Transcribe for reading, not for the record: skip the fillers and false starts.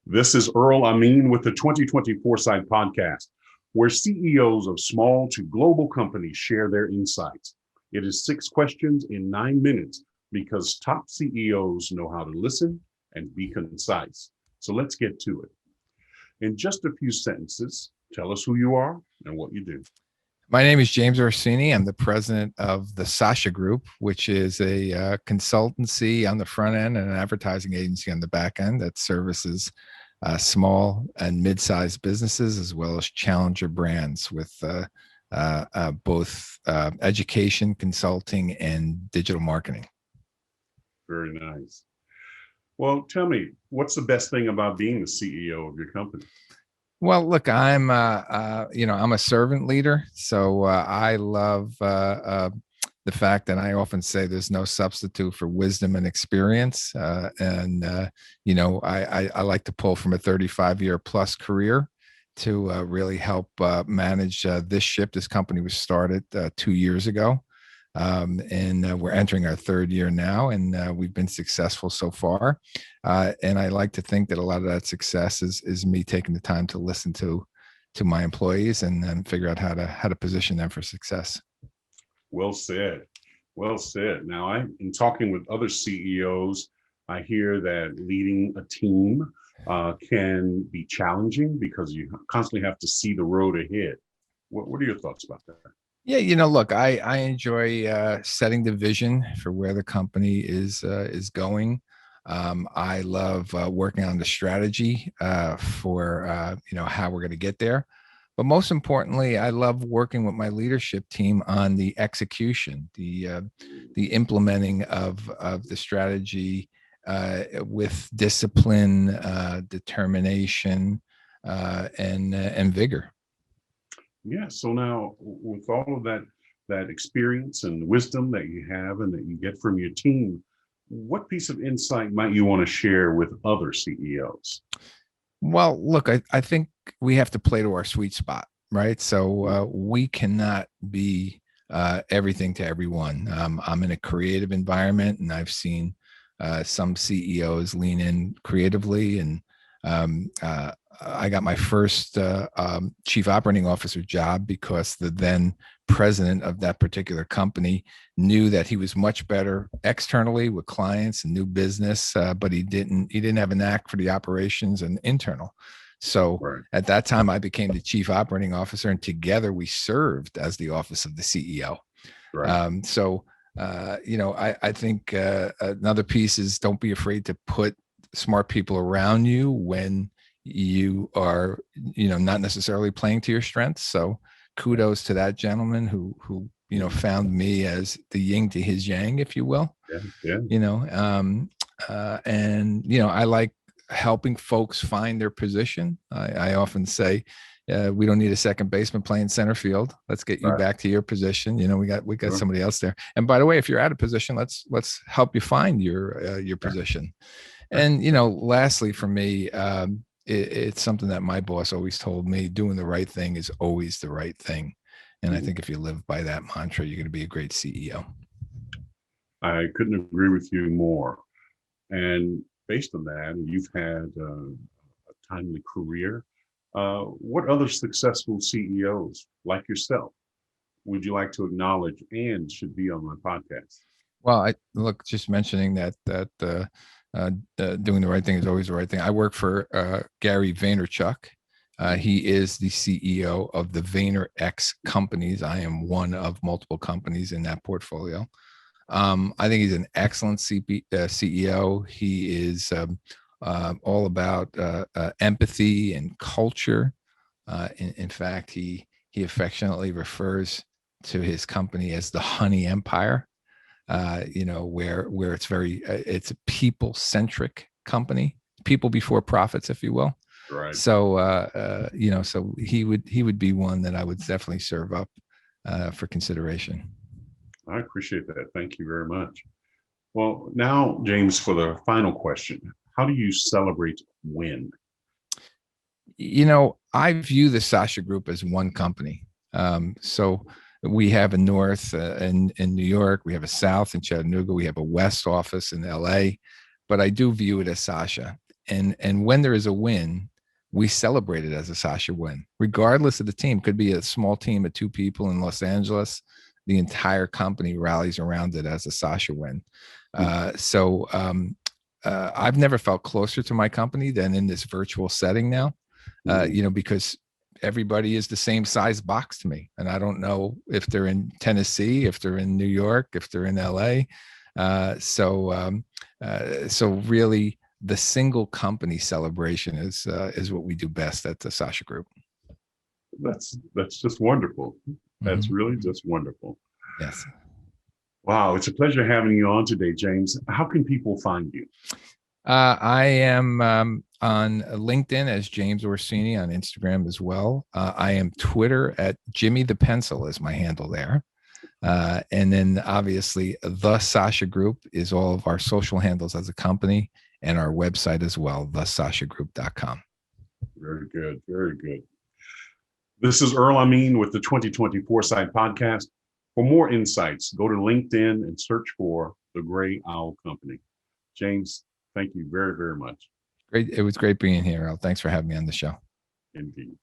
This is Earl Amin with the 2020 Foresight Podcast, where CEOs of small to global companies share their insights. It is 6 questions in 9 minutes because top CEOs know how to listen and be concise. So let's get to it. In just a few sentences, tell us who you are and what you do. My name is James Orsini. I'm the president of the Sasha Group, which is a consultancy on the front end and an advertising agency on the back end that services small and mid-sized businesses as well as challenger brands with both education, consulting, and digital marketing. Very nice. Well, tell me, what's the best thing about being the CEO of your company? Well, look, I'm a servant leader, so I love the fact that I often say there's no substitute for wisdom and experience, I like to pull from a 35-year plus career to really help manage this ship. This company was started 2 years ago. And we're entering our third year now, and we've been successful so far. And I like to think that a lot of that success is me taking the time to listen to my employees and then figure out how to position them for success. Well said. Well said. Now, in talking with other CEOs, I hear that leading a team can be challenging because you constantly have to see the road ahead. What are your thoughts about that? Yeah, look, I enjoy setting the vision for where the company is going. I love working on the strategy for how we're going to get there. But most importantly, I love working with my leadership team on the execution, the implementing of the strategy with discipline, determination, and vigor. Yeah. So now, with all of that experience and wisdom that you have and that you get from your team, what piece of insight might you want to share with other CEOs? Well, look, I think we have to play to our sweet spot, right? So we cannot be everything to everyone. I'm in a creative environment, and I've seen some CEOs lean in creatively, and I got my first chief operating officer job because the then president of that particular company knew that he was much better externally with clients and new business, but he didn't have a knack for the operations and internal. So right. At that time, I became the chief operating officer, and together we served as the office of the CEO. Right. I think another piece is don't be afraid to put smart people around you when you are, not necessarily playing to your strengths. So kudos to that gentleman who found me as the yin to his yang, if you will. Yeah. I like helping folks find their position. I often say, we don't need a second baseman playing center field. Let's get you back to your position. We got somebody else there. And by the way, if you're out of position, let's help you find your position. And lastly, for me, it's something that my boss always told me: doing the right thing is always the right thing. And I think if you live by that mantra, you're going to be a great CEO. I couldn't agree with you more. And based on that, you've had a timely career. What other successful CEOs like yourself would you like to acknowledge and should be on my podcast? Well, just mentioning that doing the right thing is always the right thing. I work for Gary Vaynerchuk. He is the CEO of the VaynerX companies. I am one of multiple companies in that portfolio. I think he's an excellent CEO. He is all about empathy and culture. In fact, he affectionately refers to his company as the Honey Empire. Where it's a people-centric company, people before profits, if you will. Right. So, so he would be one that I would definitely serve up for consideration. I appreciate that. Thank you very much. Well, now, James, for the final question, how do you celebrate win? I view the Sasha Group as one company. So we have a north in New York, we have a south in Chattanooga, we have a west office in LA, but I do view it as Sasha. And when there is a win, we celebrate it as a Sasha win, regardless of the team. Could be a small team of 2 people in Los Angeles. The entire company rallies around it as a Sasha win. I've never felt closer to my company than in this virtual setting now, because everybody is the same size box to me. And I don't know if they're in Tennessee, if they're in New York, if they're in LA. So really the single company celebration is what we do best at the Sasha Group. That's just wonderful. That's really just wonderful. Yes. Wow, it's a pleasure having you on today, James. How can people find you? I am on LinkedIn as James Orsini, on Instagram as well. I am Twitter at Jimmy the Pencil is my handle there. And then obviously the Sasha Group is all of our social handles as a company, and our website as well, thesashagroup.com. Very good. Very good. This is Earl Amin with the 2020 Foresight Podcast. For more insights, go to LinkedIn and search for the Gray Owl Company. James, thank you very, very much. Great. It was great being here, Earl. Thanks for having me on the show. Indeed.